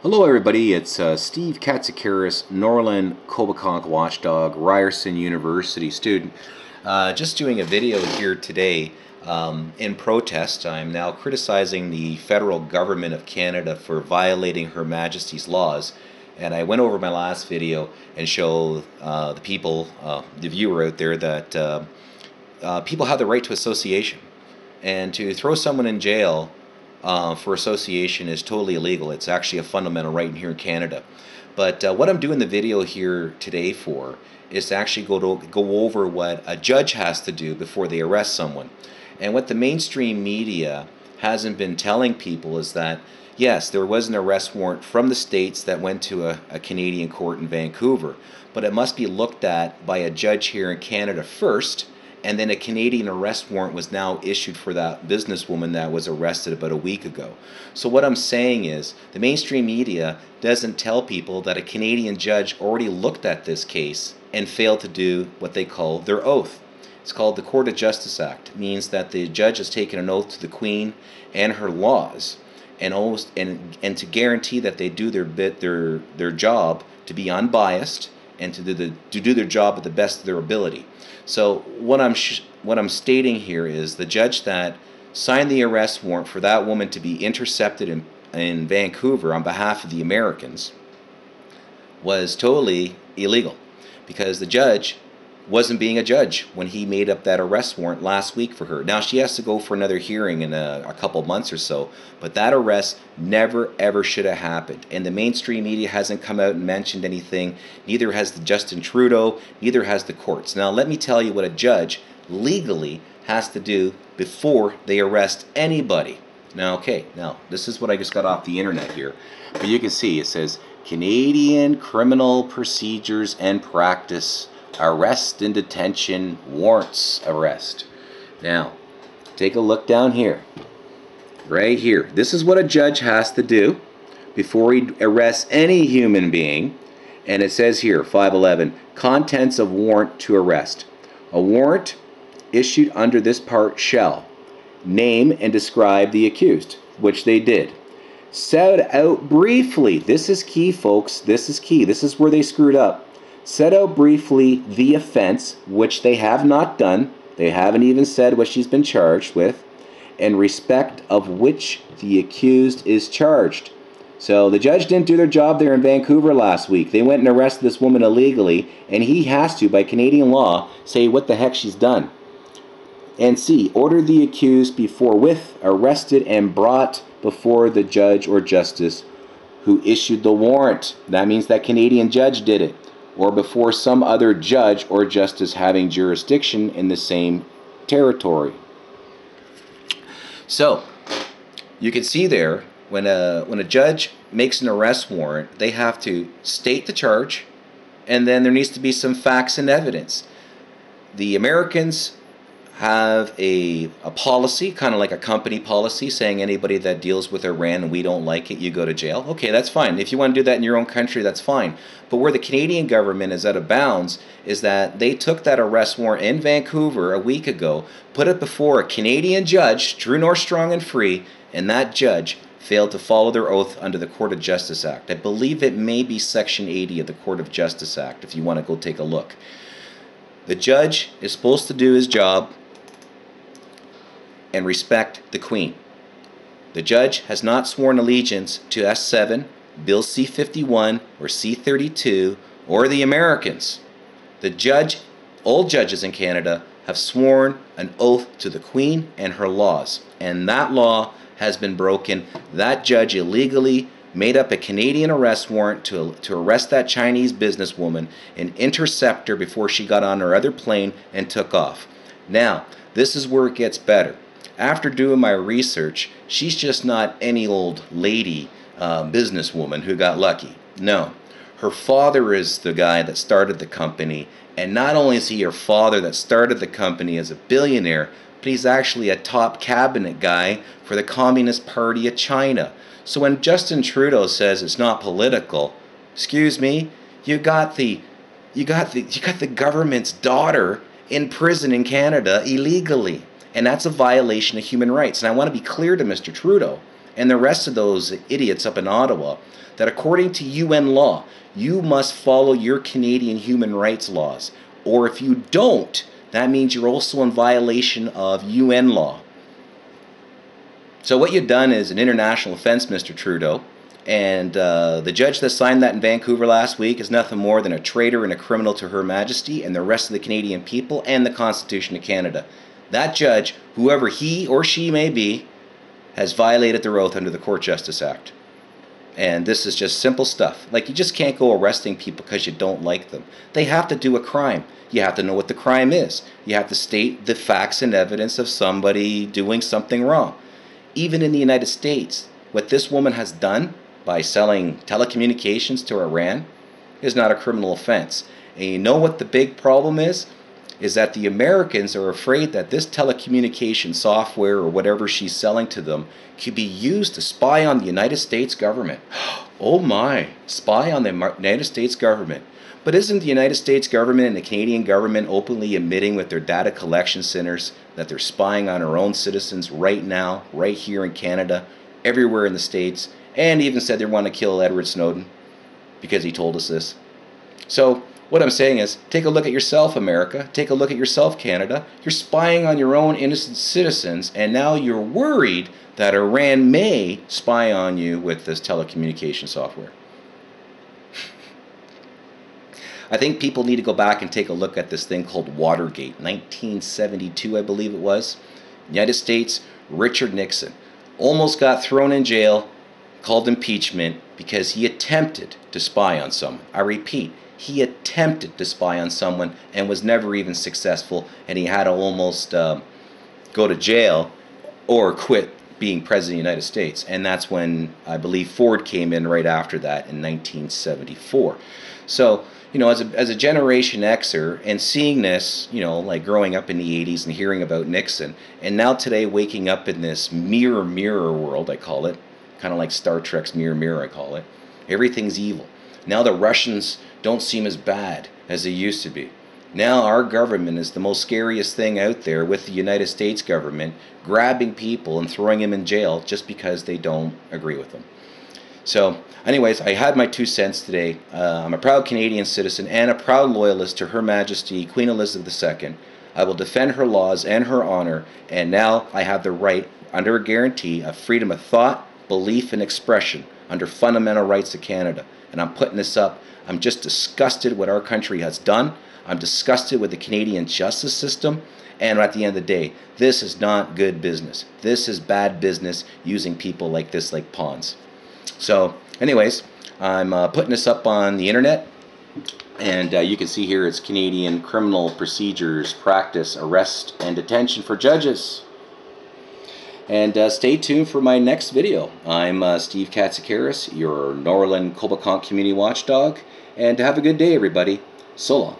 Hello everybody, it's Steve Katsikaris, Norland Kobakonk watchdog, Ryerson University student. Just doing a video here today in protest. I'm now criticizing the federal government of Canada for violating Her Majesty's laws. And I went over my last video and show the people, the viewer out there, that people have the right to association. And to throw someone in jail for association is totally illegal. It's actually a fundamental right here in Canada. But what I'm doing the video here today for is to actually go over what a judge has to do before they arrest someone. And what the mainstream media hasn't been telling people is that, yes, there was an arrest warrant from the States that went to a Canadian court in Vancouver, but it must be looked at by a judge here in Canada first, and then a Canadian arrest warrant was now issued for that businesswoman that was arrested about a week ago. So what I'm saying is the mainstream media doesn't tell people that a Canadian judge already looked at this case and failed to do what they call their oath. It's called the Court of Justice Act. It means that the judge has taken an oath to the Queen and her laws, and to guarantee that they do their job to be unbiased and to do their job at the best of their ability. So what I'm stating here is the judge that signed the arrest warrant for that woman to be intercepted in Vancouver on behalf of the Americans was totally illegal, because the judge wasn't being a judge when he made up that arrest warrant last week for her. Now she has to go for another hearing in a couple months or so, but that arrest never ever should have happened. And the mainstream media hasn't come out and mentioned anything. Neither has Justin Trudeau, neither has the courts. Now let me tell you what a judge legally has to do before they arrest anybody. Now this is what I just got off the internet here. But you can see it says Canadian Criminal Procedures and Practice, arrest and detention warrants arrest. Now, take a look down here. Right here. This is what a judge has to do before he arrests any human being. And it says here, 511, contents of warrant to arrest. A warrant issued under this part shall name and describe the accused, which they did. Set out briefly. This is key, folks. This is key. This is where they screwed up. Set out briefly the offense, which they have not done. They haven't even said what she's been charged with, in respect of which the accused is charged. So the judge didn't do their job there in Vancouver last week. They went and arrested this woman illegally, and he has to, by Canadian law, say what the heck she's done. And C, order the accused be forthwith arrested and brought before the judge or justice who issued the warrant. That means that Canadian judge did it, or before some other judge or justice having jurisdiction in the same territory. So, you can see there, when a judge makes an arrest warrant, they have to state the charge, and then there needs to be some facts and evidence. The Americans have a policy, kind of like a company policy, saying anybody that deals with Iran and we don't like it, you go to jail. Okay, that's fine. If you want to do that in your own country, that's fine. But where the Canadian government is out of bounds is that they took that arrest warrant in Vancouver a week ago, put it before a Canadian judge, true north, strong and free, and that judge failed to follow their oath under the Court of Justice Act. I believe it may be Section 80 of the Court of Justice Act, if you want to go take a look. The judge is supposed to do his job and respect the Queen. The judge has not sworn allegiance to S7, Bill C-51, or C-32, or the Americans. All judges in Canada have sworn an oath to the Queen and her laws, and that law has been broken. That judge illegally made up a Canadian arrest warrant to arrest that Chinese businesswoman and intercept her before she got on her other plane and took off. Now, this is where it gets better. After doing my research, she's just not any old lady businesswoman who got lucky. No, her father is the guy that started the company, and not only is he her father that started the company as a billionaire, but he's actually a top cabinet guy for the Communist Party of China. So when Justin Trudeau says it's not political, excuse me, you got the government's daughter in prison in Canada illegally. And that's a violation of human rights. And I want to be clear to Mr. Trudeau and the rest of those idiots up in Ottawa that according to UN law, you must follow your Canadian human rights laws. Or if you don't, that means you're also in violation of UN law. So what you've done is an international offense, Mr. Trudeau. And the judge that signed that in Vancouver last week is nothing more than a traitor and a criminal to Her Majesty and the rest of the Canadian people and the Constitution of Canada. That judge, whoever he or she may be, has violated their oath under the Court Justice Act. And this is just simple stuff. Like, you just can't go arresting people because you don't like them. They have to do a crime. You have to know what the crime is. You have to state the facts and evidence of somebody doing something wrong. Even in the United States, what this woman has done by selling telecommunications to Iran is not a criminal offense. And you know what the big problem is? Is that the Americans are afraid that this telecommunication software or whatever she's selling to them could be used to spy on the United States government. Oh my, spy on the United States government. But isn't the United States government and the Canadian government openly admitting with their data collection centers that they're spying on our own citizens right now, right here in Canada, everywhere in the States, and even said they want to kill Edward Snowden because he told us this? So what I'm saying is, take a look at yourself, America. Take a look at yourself, Canada. You're spying on your own innocent citizens, and now you're worried that Iran may spy on you with this telecommunication software. I think people need to go back and take a look at this thing called Watergate, 1972, I believe it was. United States, Richard Nixon almost got thrown in jail, called impeachment, because he attempted to spy on someone. I repeat, he attempted to spy on someone and was never even successful, and he had to almost go to jail or quit being president of the United States. And that's when I believe Ford came in right after that in 1974. So, you know, as a Generation Xer and seeing this, you know, like growing up in the 80s and hearing about Nixon, and now today waking up in this mirror world, I call it, kind of like Star Trek's mirror, I call it. Everything's evil. Now the Russians don't seem as bad as they used to be. Now our government is the most scariest thing out there, with the United States government grabbing people and throwing them in jail just because they don't agree with them. So anyways, I had my 2 cents today. I'm a proud Canadian citizen and a proud loyalist to Her Majesty Queen Elizabeth II. I will defend her laws and her honor, and now I have the right, under a guarantee, of freedom of thought, belief, and expression under fundamental rights of Canada. And I'm putting this up. I'm just disgusted what our country has done. I'm disgusted with the Canadian justice system. And at the end of the day, this is not good business. This is bad business, using people like this like pawns. So anyways, I'm putting this up on the internet. And you can see here it's Canadian Criminal Procedures Practice, Arrest and Detention for Judges. And stay tuned for my next video. I'm Steve Katsikaris, your Norland Cobequid Community Watchdog. And have a good day, everybody. So long.